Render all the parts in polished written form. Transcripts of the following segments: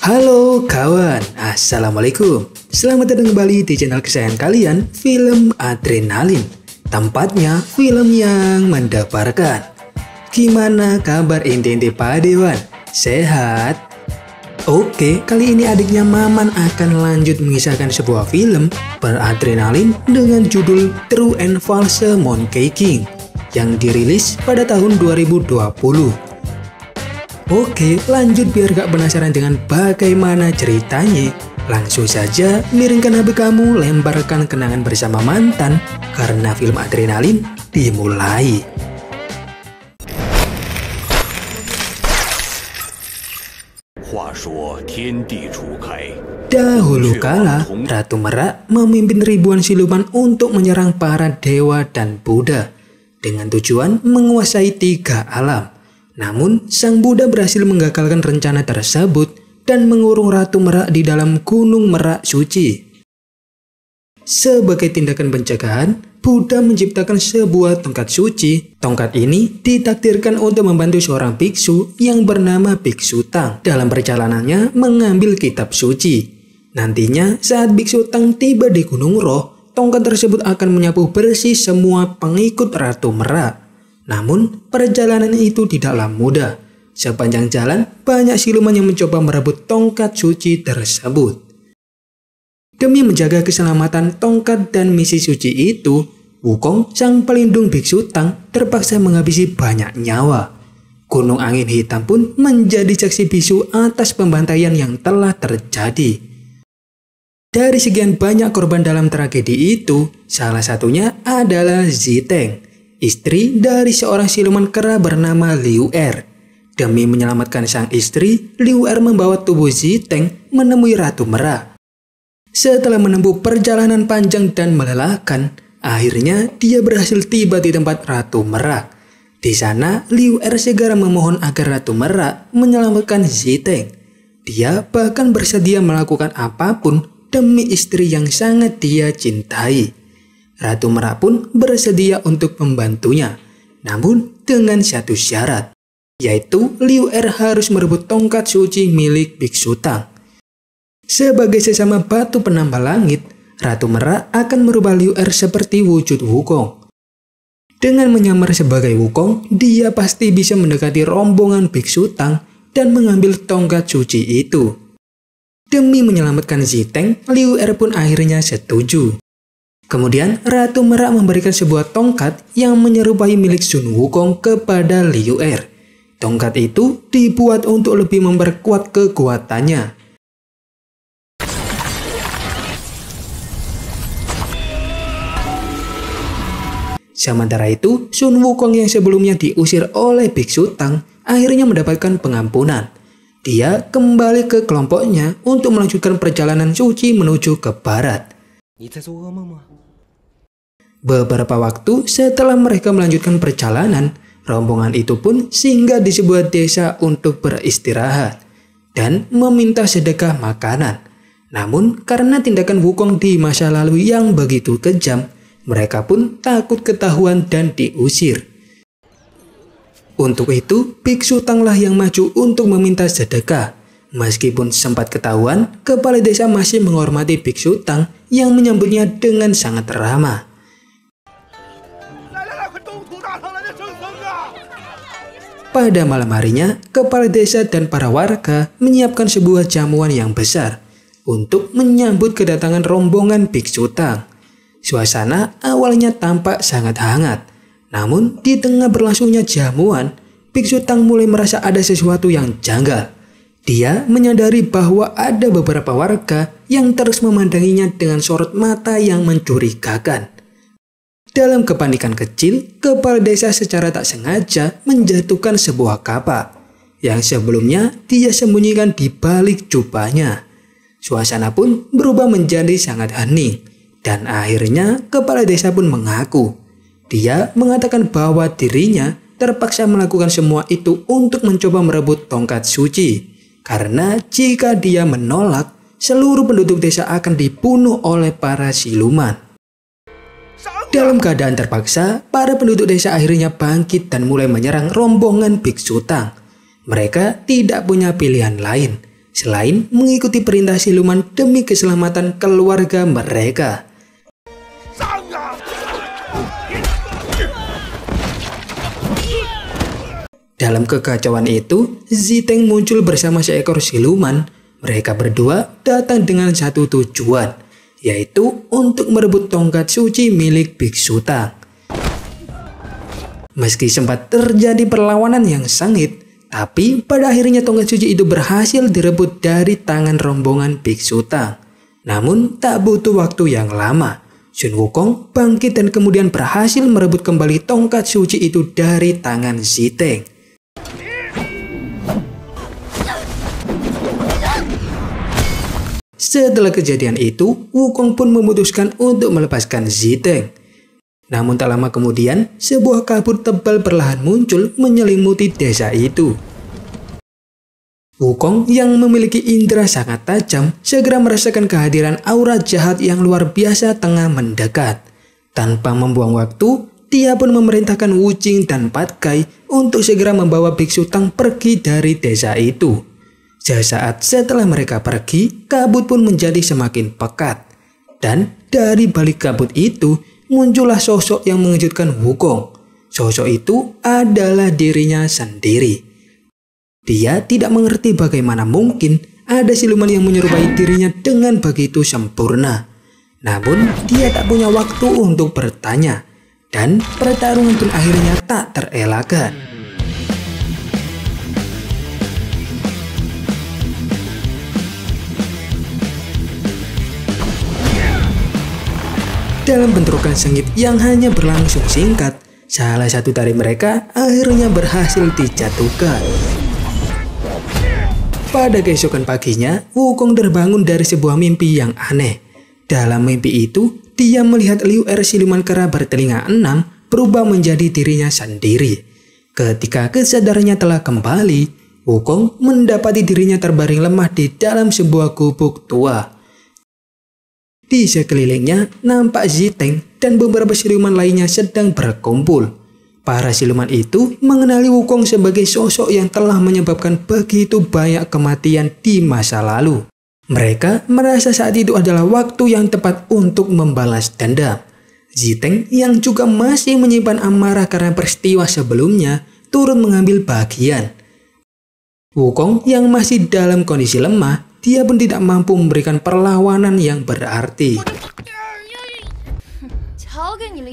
Halo kawan, Assalamualaikum. Selamat datang kembali di channel kesayangan kalian, Film Adrenalin. Tempatnya film yang mendebarkan. Gimana kabar inti-inti Padewan? Sehat? Oke, kali ini adiknya Maman akan lanjut mengisahkan sebuah film beradrenalin dengan judul True and False Monkey King yang dirilis pada tahun 2020. Oke, lanjut biar gak penasaran dengan bagaimana ceritanya. Langsung saja miringkan HP kamu, lemparkan kenangan bersama mantan, karena film adrenalin dimulai. Dahulu kala, Ratu Merak memimpin ribuan siluman untuk menyerang para dewa dan Buddha dengan tujuan menguasai 3 alam. Namun, Sang Buddha berhasil menggagalkan rencana tersebut dan mengurung Ratu Merak di dalam Gunung Merak Suci. Sebagai tindakan pencegahan, Buddha menciptakan sebuah tongkat suci. Tongkat ini ditakdirkan untuk membantu seorang biksu yang bernama Biksu Tang dalam perjalanannya mengambil kitab suci. Nantinya, saat Biksu Tang tiba di Gunung Roh, tongkat tersebut akan menyapu bersih semua pengikut Ratu Merak. Namun, perjalanan itu tidaklah mudah. Sepanjang jalan, banyak siluman yang mencoba merebut tongkat suci tersebut. Demi menjaga keselamatan tongkat dan misi suci itu, Wukong, sang pelindung Biksu Tang, terpaksa menghabisi banyak nyawa. Gunung Angin Hitam pun menjadi saksi bisu atas pembantaian yang telah terjadi. Dari sekian banyak korban dalam tragedi itu, salah satunya adalah Ziteng, istri dari seorang siluman kera bernama Liu Er. Demi menyelamatkan sang istri, Liu Er membawa tubuh Ziteng menemui Ratu Merak. Setelah menempuh perjalanan panjang dan melelahkan, akhirnya dia berhasil tiba di tempat Ratu Merak. Di sana, Liu Er segera memohon agar Ratu Merak menyelamatkan Ziteng. Dia bahkan bersedia melakukan apapun demi istri yang sangat dia cintai. Ratu Merak pun bersedia untuk membantunya, namun dengan satu syarat, yaitu Liu Er harus merebut tongkat suci milik Biksu Tang. Sebagai sesama batu penambah langit, Ratu Merak akan merubah Liu Er seperti wujud Wukong. Dengan menyamar sebagai Wukong, dia pasti bisa mendekati rombongan Biksu Tang dan mengambil tongkat suci itu. Demi menyelamatkan Ziteng, Liu Er pun akhirnya setuju. Kemudian, Ratu Merak memberikan sebuah tongkat yang menyerupai milik Sun Wukong kepada Liu Er. Tongkat itu dibuat untuk lebih memperkuat kekuatannya. Sementara itu, Sun Wukong yang sebelumnya diusir oleh Biksu Tang akhirnya mendapatkan pengampunan. Dia kembali ke kelompoknya untuk melanjutkan perjalanan suci menuju ke barat. Beberapa waktu setelah mereka melanjutkan perjalanan, rombongan itu pun singgah di sebuah desa untuk beristirahat dan meminta sedekah makanan. Namun karena tindakan Wukong di masa lalu yang begitu kejam, mereka pun takut ketahuan dan diusir. Untuk itu, Biksu Tang lah yang maju untuk meminta sedekah. Meskipun sempat ketahuan, kepala desa masih menghormati Biksu Tang yang menyambutnya dengan sangat ramah. Pada malam harinya, kepala desa dan para warga menyiapkan sebuah jamuan yang besar untuk menyambut kedatangan rombongan Biksu Tang. Suasana awalnya tampak sangat hangat, namun di tengah berlangsungnya jamuan, Biksu Tang mulai merasa ada sesuatu yang janggal. Dia menyadari bahwa ada beberapa warga yang terus memandanginya dengan sorot mata yang mencurigakan. Dalam kepanikan kecil, kepala desa secara tak sengaja menjatuhkan sebuah kapak yang sebelumnya dia sembunyikan di balik jubahnya. Suasana pun berubah menjadi sangat hening, dan akhirnya kepala desa pun mengaku. Dia mengatakan bahwa dirinya terpaksa melakukan semua itu untuk mencoba merebut tongkat suci. Karena jika dia menolak, seluruh penduduk desa akan dibunuh oleh para siluman. Dalam keadaan terpaksa, para penduduk desa akhirnya bangkit dan mulai menyerang rombongan Biksu Tang. Mereka tidak punya pilihan lain. selain mengikuti perintah siluman demi keselamatan keluarga mereka. Dalam kekacauan itu, Ziteng muncul bersama seekor siluman. Mereka berdua datang dengan satu tujuan, yaitu untuk merebut tongkat suci milik Biksu Tang. Meski sempat terjadi perlawanan yang sengit, tapi pada akhirnya tongkat suci itu berhasil direbut dari tangan rombongan Biksu Tang. Namun tak butuh waktu yang lama, Sun Wukong bangkit dan kemudian berhasil merebut kembali tongkat suci itu dari tangan Ziteng. Setelah kejadian itu, Wukong pun memutuskan untuk melepaskan Ziteng. Namun tak lama kemudian, sebuah kabut tebal perlahan muncul menyelimuti desa itu. Wukong yang memiliki indera sangat tajam segera merasakan kehadiran aura jahat yang luar biasa tengah mendekat. Tanpa membuang waktu, dia pun memerintahkan Wu Jing dan Pat Kai untuk segera membawa Biksu Tang pergi dari desa itu. Sesaat setelah mereka pergi, kabut pun menjadi semakin pekat. Dan dari balik kabut itu, muncullah sosok yang mengejutkan Wukong. Sosok itu adalah dirinya sendiri. Dia tidak mengerti bagaimana mungkin ada siluman yang menyerupai dirinya dengan begitu sempurna. Namun, dia tak punya waktu untuk bertanya. Dan pertarungan pun akhirnya tak terelakkan. Dalam bentrokan sengit yang hanya berlangsung singkat, salah satu dari mereka akhirnya berhasil dijatuhkan. Pada keesokan paginya, Wukong terbangun dari sebuah mimpi yang aneh. Dalam mimpi itu, dia melihat Liu Er siluman kera bertelinga 6 berubah menjadi dirinya sendiri. Ketika kesadarannya telah kembali, Wukong mendapati dirinya terbaring lemah di dalam sebuah gubuk tua. Di sekelilingnya nampak Ziteng dan beberapa siluman lainnya sedang berkumpul. Para siluman itu mengenali Wukong sebagai sosok yang telah menyebabkan begitu banyak kematian di masa lalu. Mereka merasa saat itu adalah waktu yang tepat untuk membalas dendam. Ziteng yang juga masih menyimpan amarah karena peristiwa sebelumnya turut mengambil bagian. Wukong yang masih dalam kondisi lemah, dia pun tidak mampu memberikan perlawanan yang berarti.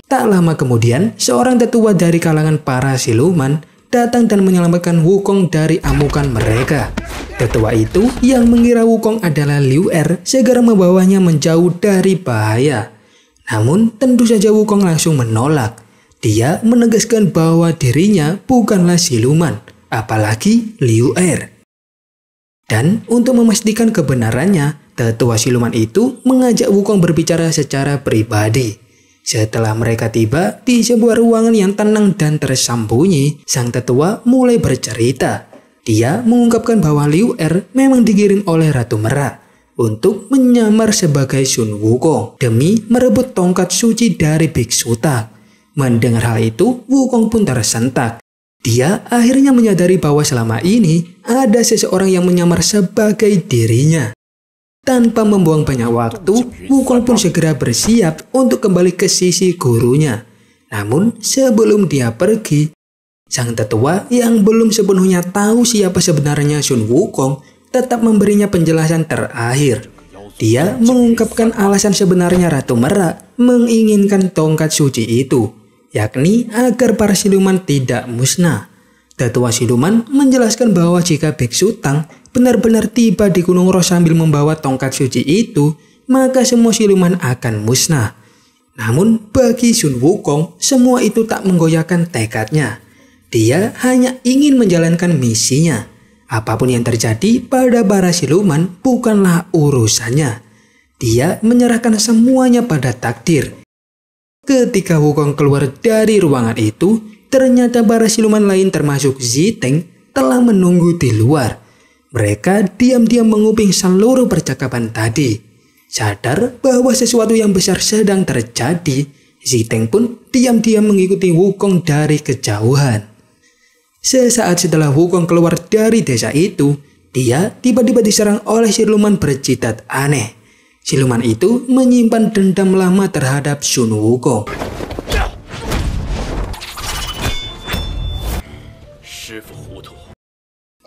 Tak lama kemudian, seorang tetua dari kalangan para siluman datang dan menyelamatkan Wukong dari amukan mereka. Tetua itu yang mengira Wukong adalah Liu Er segera membawanya menjauh dari bahaya. Namun tentu saja Wukong langsung menolak. Dia menegaskan bahwa dirinya bukanlah siluman, apalagi Liu Er. Dan untuk memastikan kebenarannya, tetua siluman itu mengajak Wukong berbicara secara pribadi. Setelah mereka tiba di sebuah ruangan yang tenang dan tersembunyi, sang tetua mulai bercerita. Dia mengungkapkan bahwa Liu Er memang dikirim oleh Ratu Merak untuk menyamar sebagai Sun Wukong demi merebut tongkat suci dari Biksu Tang. Mendengar hal itu, Wukong pun tersentak. Dia akhirnya menyadari bahwa selama ini ada seseorang yang menyamar sebagai dirinya. Tanpa membuang banyak waktu, Wukong pun segera bersiap untuk kembali ke sisi gurunya. Namun sebelum dia pergi, sang tetua yang belum sepenuhnya tahu siapa sebenarnya Sun Wukong tetap memberinya penjelasan terakhir. Dia mengungkapkan alasan sebenarnya Ratu Merak menginginkan tongkat suci itu, yakni agar para siluman tidak musnah. Tetua siluman menjelaskan bahwa jika Biksu Tang benar-benar tiba di Gunung Roh sambil membawa tongkat suci itu, maka semua siluman akan musnah. Namun bagi Sun Wukong, semua itu tak menggoyahkan tekadnya. Dia hanya ingin menjalankan misinya. Apapun yang terjadi pada para siluman bukanlah urusannya. Dia menyerahkan semuanya pada takdir. Ketika Wukong keluar dari ruangan itu, ternyata para siluman lain termasuk Ziteng telah menunggu di luar. Mereka diam-diam menguping seluruh percakapan tadi. Sadar bahwa sesuatu yang besar sedang terjadi, Ziteng pun diam-diam mengikuti Wukong dari kejauhan. Sesaat setelah Wukong keluar dari desa itu, dia tiba-tiba diserang oleh siluman berjidat aneh. Siluman itu menyimpan dendam lama terhadap Sun Wukong.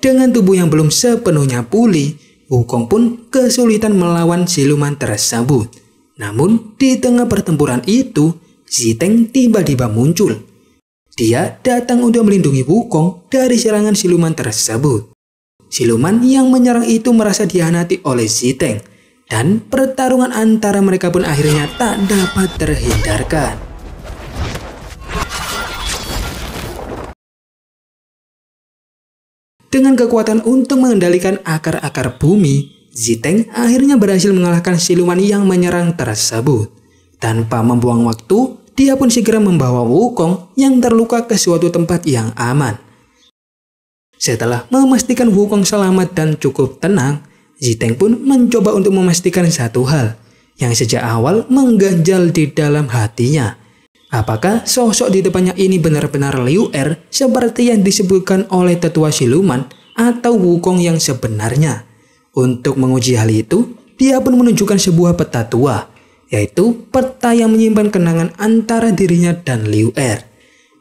Dengan tubuh yang belum sepenuhnya pulih, Wukong pun kesulitan melawan siluman tersebut. Namun di tengah pertempuran itu, Ziteng tiba-tiba muncul. Dia datang untuk melindungi Wukong dari serangan siluman tersebut. Siluman yang menyerang itu merasa dihianati oleh Ziteng, dan pertarungan antara mereka pun akhirnya tak dapat terhindarkan. Dengan kekuatan untuk mengendalikan akar-akar bumi, Ziteng akhirnya berhasil mengalahkan siluman yang menyerang tersebut. Tanpa membuang waktu, dia pun segera membawa Wukong yang terluka ke suatu tempat yang aman. Setelah memastikan Wukong selamat dan cukup tenang, Ziteng pun mencoba untuk memastikan satu hal yang sejak awal mengganjal di dalam hatinya. Apakah sosok di depannya ini benar-benar Liu Er seperti yang disebutkan oleh tetua siluman atau Wukong yang sebenarnya? Untuk menguji hal itu, dia pun menunjukkan sebuah peta tua, yaitu peta yang menyimpan kenangan antara dirinya dan Liu Er.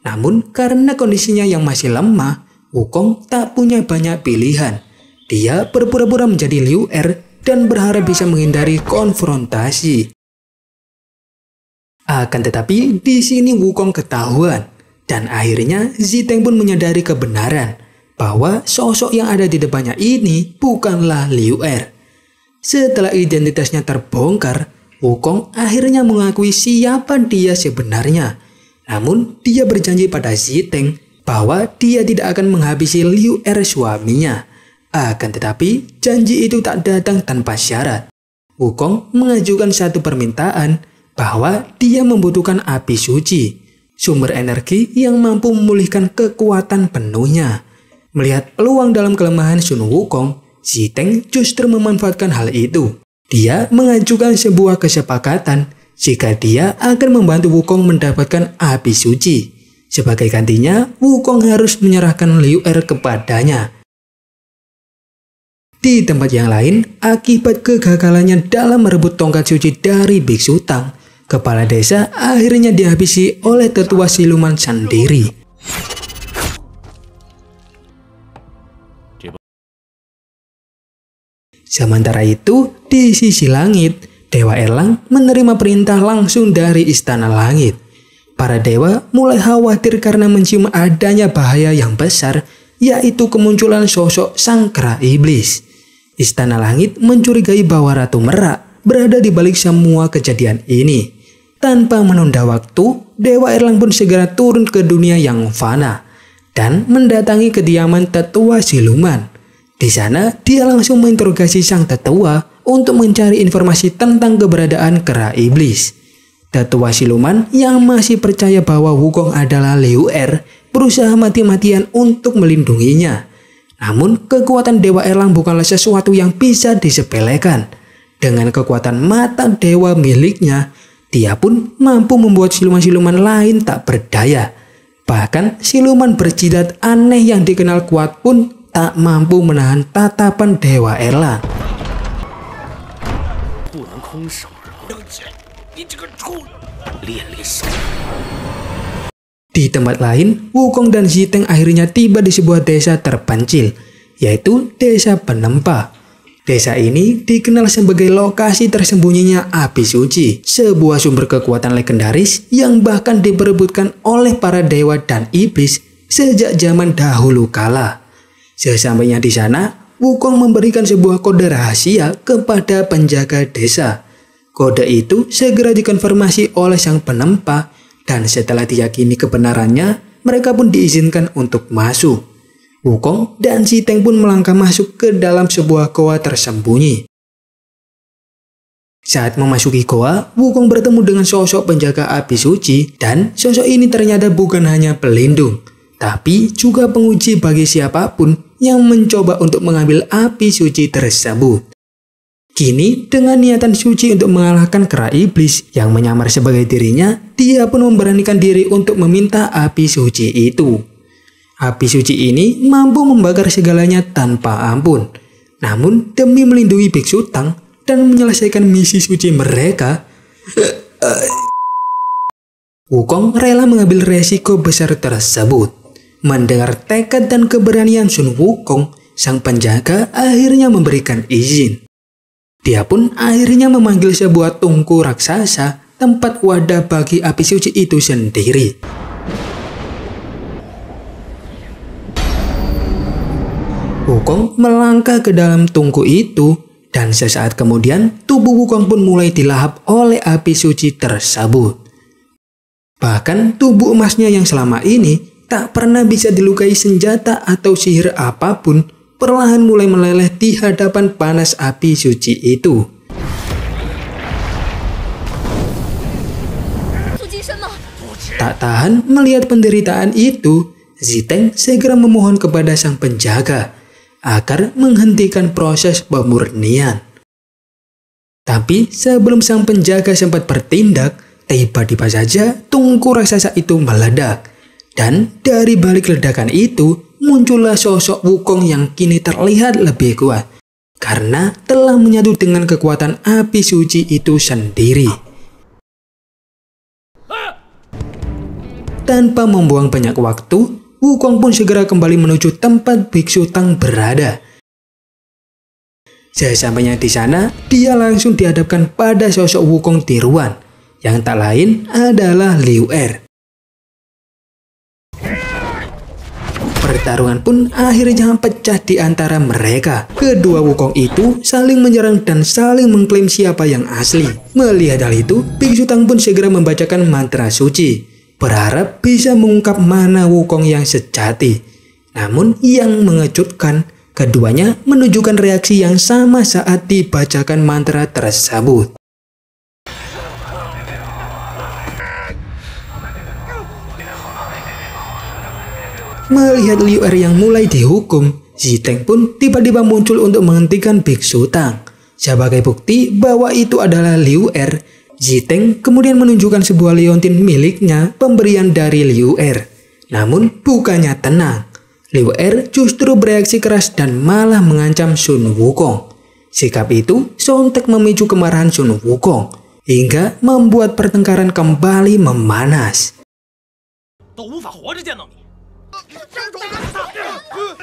Namun karena kondisinya yang masih lemah, Wukong tak punya banyak pilihan. Dia berpura-pura menjadi Liu Er dan berharap bisa menghindari konfrontasi. Akan tetapi di sini Wukong ketahuan, dan akhirnya Ziteng pun menyadari kebenaran bahwa sosok yang ada di depannya ini bukanlah Liu Er. Setelah identitasnya terbongkar, Wukong akhirnya mengakui siapa dia sebenarnya. Namun dia berjanji pada Ziteng bahwa dia tidak akan menghabisi Liu Er suaminya. Akan tetapi janji itu tak datang tanpa syarat. Wukong mengajukan satu permintaan bahwa dia membutuhkan api suci, sumber energi yang mampu memulihkan kekuatan penuhnya. Melihat peluang dalam kelemahan Sun Wukong, Ziteng justru memanfaatkan hal itu. Dia mengajukan sebuah kesepakatan jika dia akan membantu Wukong mendapatkan api suci. Sebagai gantinya, Wukong harus menyerahkan Liu Er kepadanya. Di tempat yang lain, akibat kegagalannya dalam merebut tongkat suci dari Biksu Tang, kepala desa akhirnya dihabisi oleh tetua siluman sendiri. Sementara itu, di sisi langit, Dewa Erlang menerima perintah langsung dari Istana Langit. Para dewa mulai khawatir karena mencium adanya bahaya yang besar, yaitu kemunculan sosok sang kera iblis. Istana Langit mencurigai bahwa Ratu Merak berada di balik semua kejadian ini. Tanpa menunda waktu, Dewa Erlang pun segera turun ke dunia yang fana dan mendatangi kediaman tetua siluman. Di sana, dia langsung menginterogasi sang tetua untuk mencari informasi tentang keberadaan kera iblis. Tetua siluman yang masih percaya bahwa Wukong adalah Liu Er berusaha mati-matian untuk melindunginya. Namun kekuatan Dewa Erlang bukanlah sesuatu yang bisa disepelekan. Dengan kekuatan mata dewa miliknya, dia pun mampu membuat siluman-siluman lain tak berdaya. Bahkan siluman berjidat aneh yang dikenal kuat pun tak mampu menahan tatapan Dewa Erlang. Di tempat lain, Wukong dan Ziteng akhirnya tiba di sebuah desa terpencil, yaitu Desa Penempa. Desa ini dikenal sebagai lokasi tersembunyinya api suci, sebuah sumber kekuatan legendaris yang bahkan diperebutkan oleh para dewa dan iblis sejak zaman dahulu kala. Sesampainya di sana, Wukong memberikan sebuah kode rahasia kepada penjaga desa. Kode itu segera dikonfirmasi oleh sang penempa, dan setelah diyakini kebenarannya, mereka pun diizinkan untuk masuk. Wukong dan Ziteng pun melangkah masuk ke dalam sebuah goa tersembunyi. Saat memasuki goa, Wukong bertemu dengan sosok penjaga api suci, dan sosok ini ternyata bukan hanya pelindung, tapi juga penguji bagi siapapun yang mencoba untuk mengambil api suci tersebut. Kini, dengan niatan suci untuk mengalahkan kera iblis yang menyamar sebagai dirinya, dia pun memberanikan diri untuk meminta api suci itu. Api suci ini mampu membakar segalanya tanpa ampun. Namun demi melindungi Biksu Tang dan menyelesaikan misi suci mereka, Wukong rela mengambil resiko besar tersebut. Mendengar tekad dan keberanian Sun Wukong, sang penjaga akhirnya memberikan izin. Dia pun akhirnya memanggil sebuah tungku raksasa, tempat wadah bagi api suci itu sendiri. Wukong melangkah ke dalam tungku itu, dan sesaat kemudian tubuh Wukong pun mulai dilahap oleh api suci tersebut. Bahkan tubuh emasnya yang selama ini tak pernah bisa dilukai senjata atau sihir apapun, perlahan mulai meleleh di hadapan panas api suci itu. Tak tahan melihat penderitaan itu, Ziteng segera memohon kepada sang penjaga agar menghentikan proses pemurnian. Tapi sebelum sang penjaga sempat bertindak, tiba-tiba saja tungku raksasa itu meledak. Dan dari balik ledakan itu, muncullah sosok Wukong yang kini terlihat lebih kuat, karena telah menyatu dengan kekuatan api suci itu sendiri. Tanpa membuang banyak waktu, Wukong pun segera kembali menuju tempat Biksu Tang berada. Sesampainya di sana, dia langsung dihadapkan pada sosok Wukong tiruan, yang tak lain adalah Liu Er. Pertarungan pun akhirnya pecah di antara mereka. Kedua Wukong itu saling menyerang dan saling mengklaim siapa yang asli. Melihat hal itu, Biksu Tang pun segera membacakan mantra suci, berharap bisa mengungkap mana Wukong yang sejati. Namun yang mengejutkan, keduanya menunjukkan reaksi yang sama saat dibacakan mantra tersebut. Melihat Liu Er yang mulai dihukum, Ziteng pun tiba-tiba muncul untuk menghentikan Biksu Tang. Sebagai bukti bahwa itu adalah Liu Er, Ziteng kemudian menunjukkan sebuah liontin miliknya, pemberian dari Liu Er. Namun bukannya tenang, Liu Er justru bereaksi keras dan malah mengancam Sun Wukong. Sikap itu sontak memicu kemarahan Sun Wukong, hingga membuat pertengkaran kembali memanas.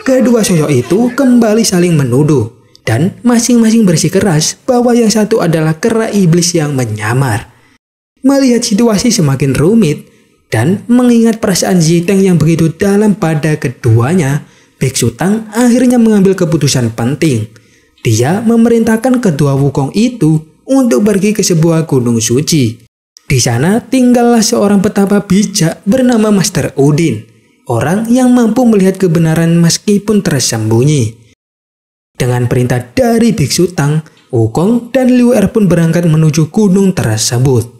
Kedua sosok itu kembali saling menuduh, dan masing-masing bersikeras bahwa yang satu adalah kera iblis yang menyamar. Melihat situasi semakin rumit, dan mengingat perasaan Ziteng yang begitu dalam pada keduanya, Biksu Tang akhirnya mengambil keputusan penting. Dia memerintahkan kedua Wukong itu untuk pergi ke sebuah gunung suci. Di sana tinggallah seorang petapa bijak bernama Master Udin, orang yang mampu melihat kebenaran meskipun tersembunyi. Dengan perintah dari Biksu Tang, Wukong dan Liu Er pun berangkat menuju gunung tersebut.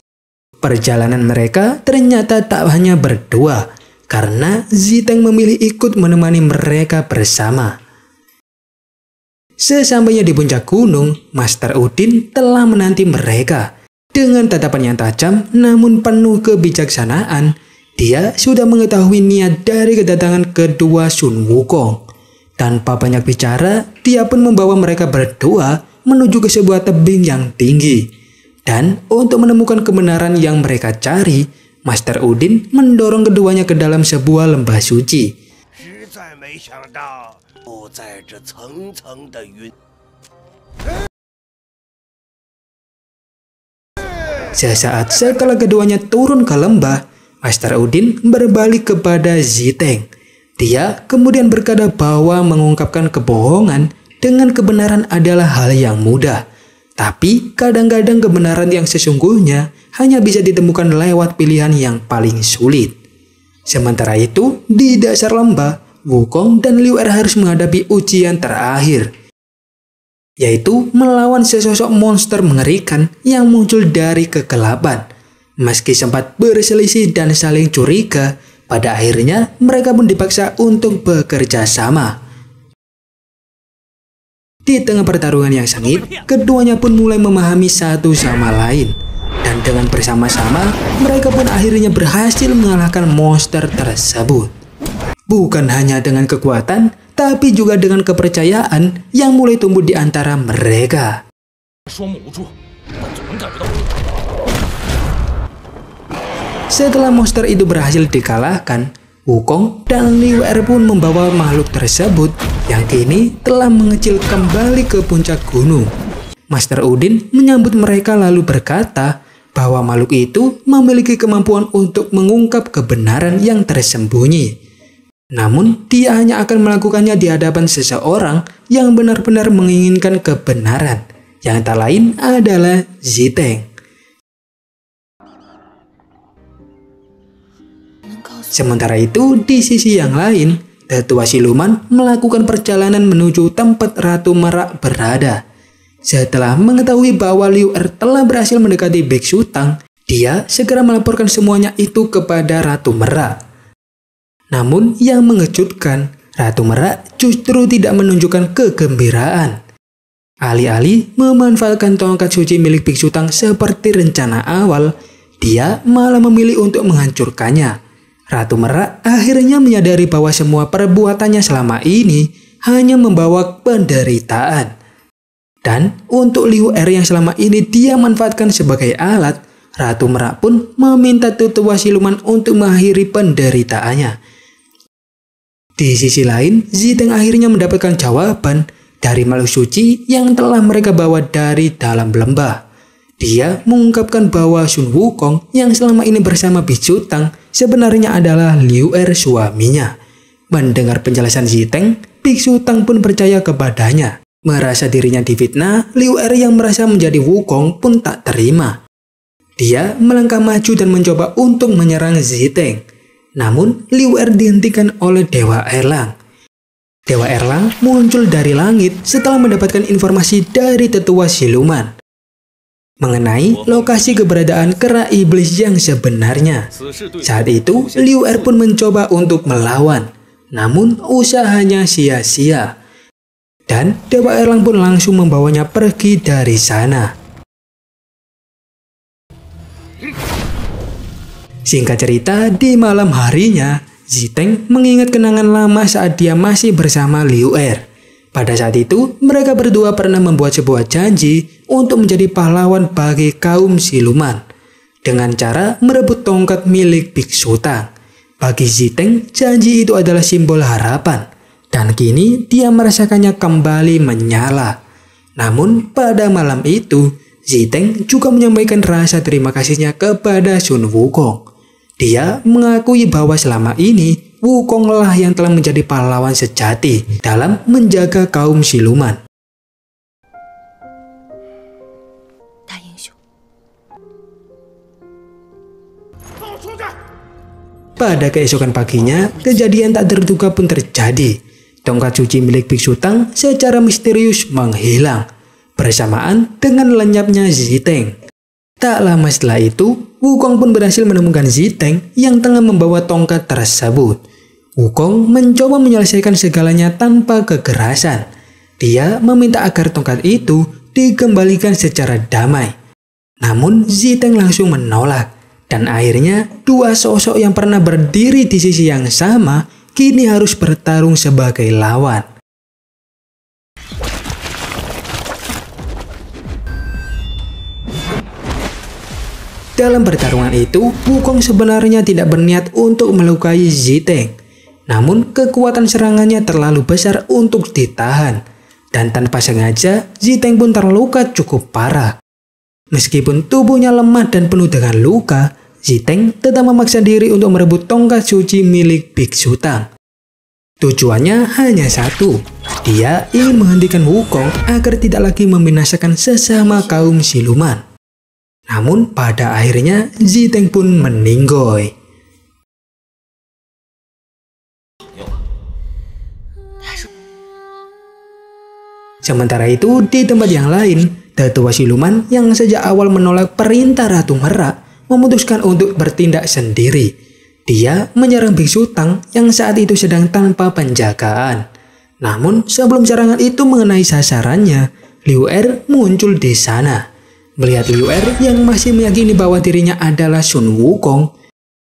Perjalanan mereka ternyata tak hanya berdua, karena Ziteng memilih ikut menemani mereka bersama. Sesampainya di puncak gunung, Master Udin telah menanti mereka. Dengan tatapan yang tajam namun penuh kebijaksanaan, dia sudah mengetahui niat dari kedatangan kedua Sun Wukong. Tanpa banyak bicara, dia pun membawa mereka berdua menuju ke sebuah tebing yang tinggi. Dan untuk menemukan kebenaran yang mereka cari, Master Udin mendorong keduanya ke dalam sebuah lembah suci. Sesaat setelah keduanya turun ke lembah, Master Udin berbalik kepada Ziteng. Dia kemudian berkata bahwa mengungkapkan kebohongan dengan kebenaran adalah hal yang mudah. Tapi kadang-kadang kebenaran yang sesungguhnya hanya bisa ditemukan lewat pilihan yang paling sulit. Sementara itu, di dasar lembah, Wukong dan Liu Er harus menghadapi ujian terakhir, yaitu melawan sesosok monster mengerikan yang muncul dari kegelapan. Meski sempat berselisih dan saling curiga, pada akhirnya mereka pun dipaksa untuk bekerja sama. Di tengah pertarungan yang sengit, keduanya pun mulai memahami satu sama lain. Dan dengan bersama-sama, mereka pun akhirnya berhasil mengalahkan monster tersebut. Bukan hanya dengan kekuatan, tapi juga dengan kepercayaan yang mulai tumbuh di antara mereka. Setelah monster itu berhasil dikalahkan, Wukong dan Liu Er pun membawa makhluk tersebut yang kini telah mengecil kembali ke puncak gunung. Master Udin menyambut mereka lalu berkata bahwa makhluk itu memiliki kemampuan untuk mengungkap kebenaran yang tersembunyi. Namun, dia hanya akan melakukannya di hadapan seseorang yang benar-benar menginginkan kebenaran, yang tak lain adalah Ziteng. Sementara itu, di sisi yang lain, tetua siluman melakukan perjalanan menuju tempat Ratu Merak berada. Setelah mengetahui bahwa Liu Er telah berhasil mendekati Biksu Tang, dia segera melaporkan semuanya itu kepada Ratu Merak. Namun yang mengejutkan, Ratu Merak justru tidak menunjukkan kegembiraan. Alih-alih memanfaatkan tongkat suci milik Biksu Tang seperti rencana awal, dia malah memilih untuk menghancurkannya. Ratu Merak akhirnya menyadari bahwa semua perbuatannya selama ini hanya membawa penderitaan. Dan untuk Liu Er yang selama ini dia manfaatkan sebagai alat, Ratu Merak pun meminta tetua siluman untuk mengakhiri penderitaannya. Di sisi lain, Ziteng akhirnya mendapatkan jawaban dari makhluk suci yang telah mereka bawa dari dalam lembah. Dia mengungkapkan bahwa Sun Wukong yang selama ini bersama Biksu Tang sebenarnya adalah Liu Er suaminya. Mendengar penjelasan Ziteng, Biksu Tang pun percaya kepadanya. Merasa dirinya difitnah, Liu Er yang merasa menjadi Wukong pun tak terima. Dia melangkah maju dan mencoba untuk menyerang Ziteng. Namun, Liu Er dihentikan oleh Dewa Erlang. Dewa Erlang muncul dari langit setelah mendapatkan informasi dari tetua siluman mengenai lokasi keberadaan kera iblis yang sebenarnya. Saat itu, Liu Er pun mencoba untuk melawan, namun usahanya sia-sia. Dan Dewa Erlang pun langsung membawanya pergi dari sana. Singkat cerita, di malam harinya, Ziteng mengingat kenangan lama saat dia masih bersama Liu Er. Pada saat itu, mereka berdua pernah membuat sebuah janji untuk menjadi pahlawan bagi kaum siluman dengan cara merebut tongkat milik Biksu Tang. Bagi Ziteng, janji itu adalah simbol harapan, dan kini dia merasakannya kembali menyala. Namun, pada malam itu, Ziteng juga menyampaikan rasa terima kasihnya kepada Sun Wukong. Dia mengakui bahwa selama ini Wukong lah yang telah menjadi pahlawan sejati dalam menjaga kaum siluman. Pada keesokan paginya, kejadian tak terduga pun terjadi. Tongkat suci milik Biksu Tang secara misterius menghilang, bersamaan dengan lenyapnya Ziteng. Tak lama setelah itu, Wukong pun berhasil menemukan Ziteng yang tengah membawa tongkat tersebut. Wukong mencoba menyelesaikan segalanya tanpa kekerasan. Dia meminta agar tongkat itu dikembalikan secara damai. Namun Ziteng langsung menolak. Dan akhirnya dua sosok yang pernah berdiri di sisi yang sama kini harus bertarung sebagai lawan. Dalam pertarungan itu, Wukong sebenarnya tidak berniat untuk melukai Ziteng. Namun kekuatan serangannya terlalu besar untuk ditahan. Dan tanpa sengaja, Ziteng pun terluka cukup parah. Meskipun tubuhnya lemah dan penuh dengan luka, Ziteng tetap memaksa diri untuk merebut tongkat suci milik Biksu Tang. Tujuannya hanya satu, dia ingin menghentikan Wukong agar tidak lagi membinasakan sesama kaum siluman. Namun pada akhirnya Ziteng pun meninggoy. Sementara itu di tempat yang lain, tetua siluman yang sejak awal menolak perintah Ratu Merak memutuskan untuk bertindak sendiri. Dia menyerang Biksu Tang yang saat itu sedang tanpa penjagaan. Namun sebelum serangan itu mengenai sasarannya, Liu Er muncul di sana. Melihat Liu Er yang masih meyakini bahwa dirinya adalah Sun Wukong,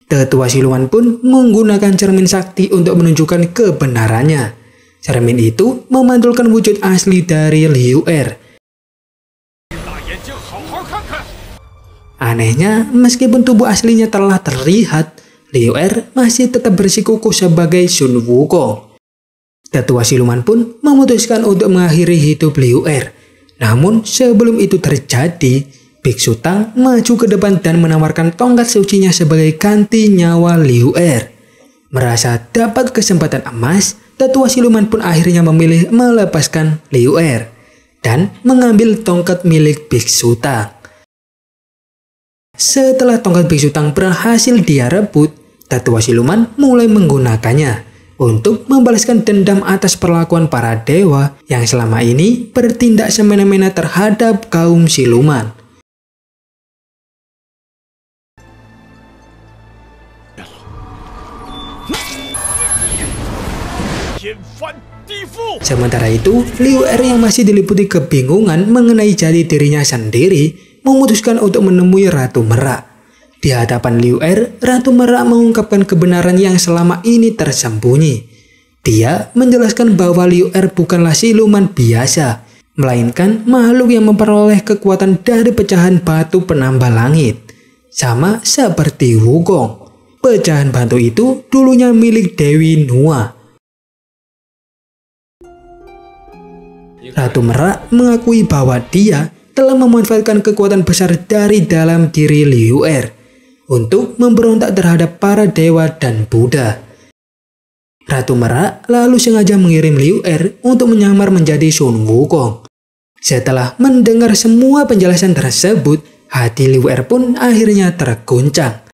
tetua siluman pun menggunakan cermin sakti untuk menunjukkan kebenarannya. Cermin itu memantulkan wujud asli dari Liu Er. Anehnya, meskipun tubuh aslinya telah terlihat, Liu Er masih tetap bersikukuh sebagai Sun Wukong. Tetua siluman pun memutuskan untuk mengakhiri hidup Liu Er. Namun sebelum itu terjadi, Biksu Tang maju ke depan dan menawarkan tongkat sucinya sebagai ganti nyawa Liu Er. Merasa dapat kesempatan emas, tetua siluman pun akhirnya memilih melepaskan Liu Er dan mengambil tongkat milik Biksu Tang. Setelah tongkat Biksu Tang berhasil dia rebut, tetua siluman mulai menggunakannya untuk membalaskan dendam atas perlakuan para dewa yang selama ini bertindak semena-mena terhadap kaum siluman. Sementara itu, Liu Er yang masih diliputi kebingungan mengenai jati dirinya sendiri memutuskan untuk menemui Ratu Merak. Di hadapan Liu Er, Ratu Merak mengungkapkan kebenaran yang selama ini tersembunyi. Dia menjelaskan bahwa Liu Er bukanlah siluman biasa, melainkan makhluk yang memperoleh kekuatan dari pecahan batu penambah langit. Sama seperti Wukong. Pecahan batu itu dulunya milik Dewi Nua. Ratu Merak mengakui bahwa dia telah memanfaatkan kekuatan besar dari dalam diri Liu Er untuk memberontak terhadap para dewa dan Buddha. Ratu Merak lalu sengaja mengirim Liu Er untuk menyamar menjadi Sun Wukong. Setelah mendengar semua penjelasan tersebut, hati Liu Er pun akhirnya terguncang.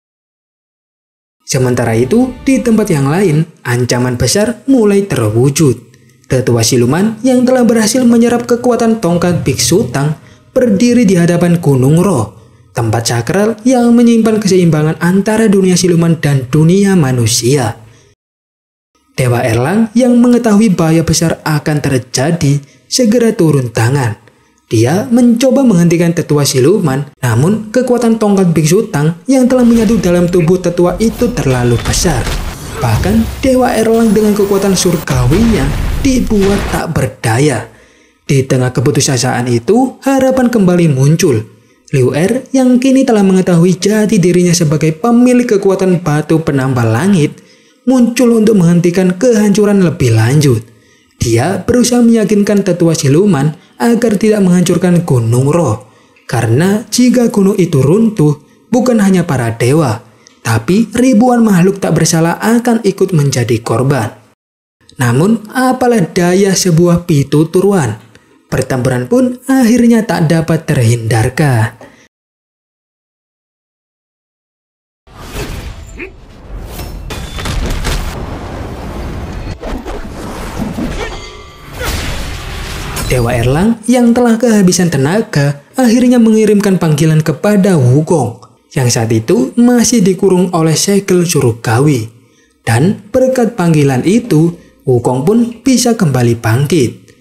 Sementara itu, di tempat yang lain, ancaman besar mulai terwujud. Tetua siluman yang telah berhasil menyerap kekuatan tongkat Biksu Tang berdiri di hadapan Gunung Ro, tempat sakral yang menyimpan keseimbangan antara dunia siluman dan dunia manusia. Dewa Erlang yang mengetahui bahaya besar akan terjadi segera turun tangan. Dia mencoba menghentikan tetua siluman, namun kekuatan tongkat Biksu Tang yang telah menyatu dalam tubuh tetua itu terlalu besar. Bahkan Dewa Erlang dengan kekuatan surgawinya dibuat tak berdaya. Di tengah keputusasaan itu, harapan kembali muncul. Liu Er yang kini telah mengetahui jati dirinya sebagai pemilik kekuatan batu penambah langit, muncul untuk menghentikan kehancuran lebih lanjut. Dia berusaha meyakinkan tetua siluman agar tidak menghancurkan Gunung Ro. Karena jika gunung itu runtuh, bukan hanya para dewa, tapi ribuan makhluk tak bersalah akan ikut menjadi korban. Namun, apalah daya sebuah pituturuan. Pertempuran pun akhirnya tak dapat terhindarkan. Dewa Erlang yang telah kehabisan tenaga akhirnya mengirimkan panggilan kepada Wukong yang saat itu masih dikurung oleh segel surgawi. Dan berkat panggilan itu, Wukong pun bisa kembali bangkit.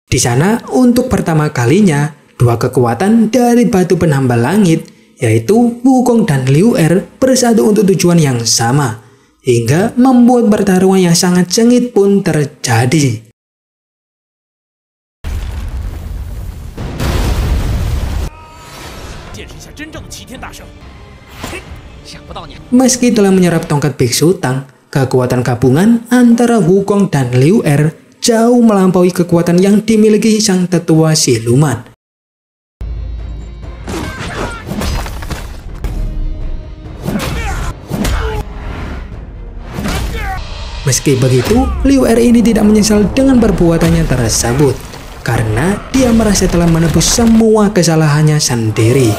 Di sana, untuk pertama kalinya, dua kekuatan dari batu penambah langit, yaitu Wukong dan Liu Er, bersatu untuk tujuan yang sama, hingga membuat pertarungan yang sangat sengit pun terjadi. Meski telah menyerap tongkat Biksu Tang, kekuatan gabungan antara Wukong dan Liu Er jauh melampaui kekuatan yang dimiliki sang tetua siluman. Meski begitu, Liu Er ini tidak menyesal dengan perbuatannya tersebut, karena dia merasa telah menebus semua kesalahannya sendiri.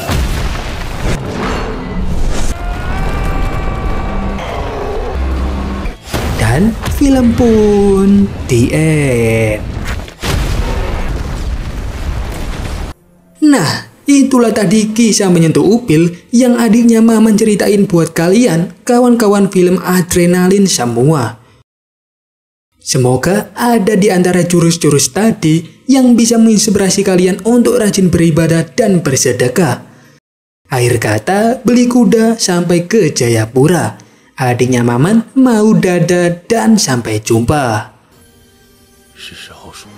Dan film pun the end. Nah, itulah tadi kisah menyentuh upil yang adiknya Maman ceritain buat kalian, kawan-kawan film adrenalin semua. Semoga ada di antara jurus-jurus tadi yang bisa menginspirasi kalian untuk rajin beribadah dan bersedekah. Akhir kata, beli kuda sampai ke Jayapura. Adiknya Maman mau dadah dan sampai jumpa. 是时候说。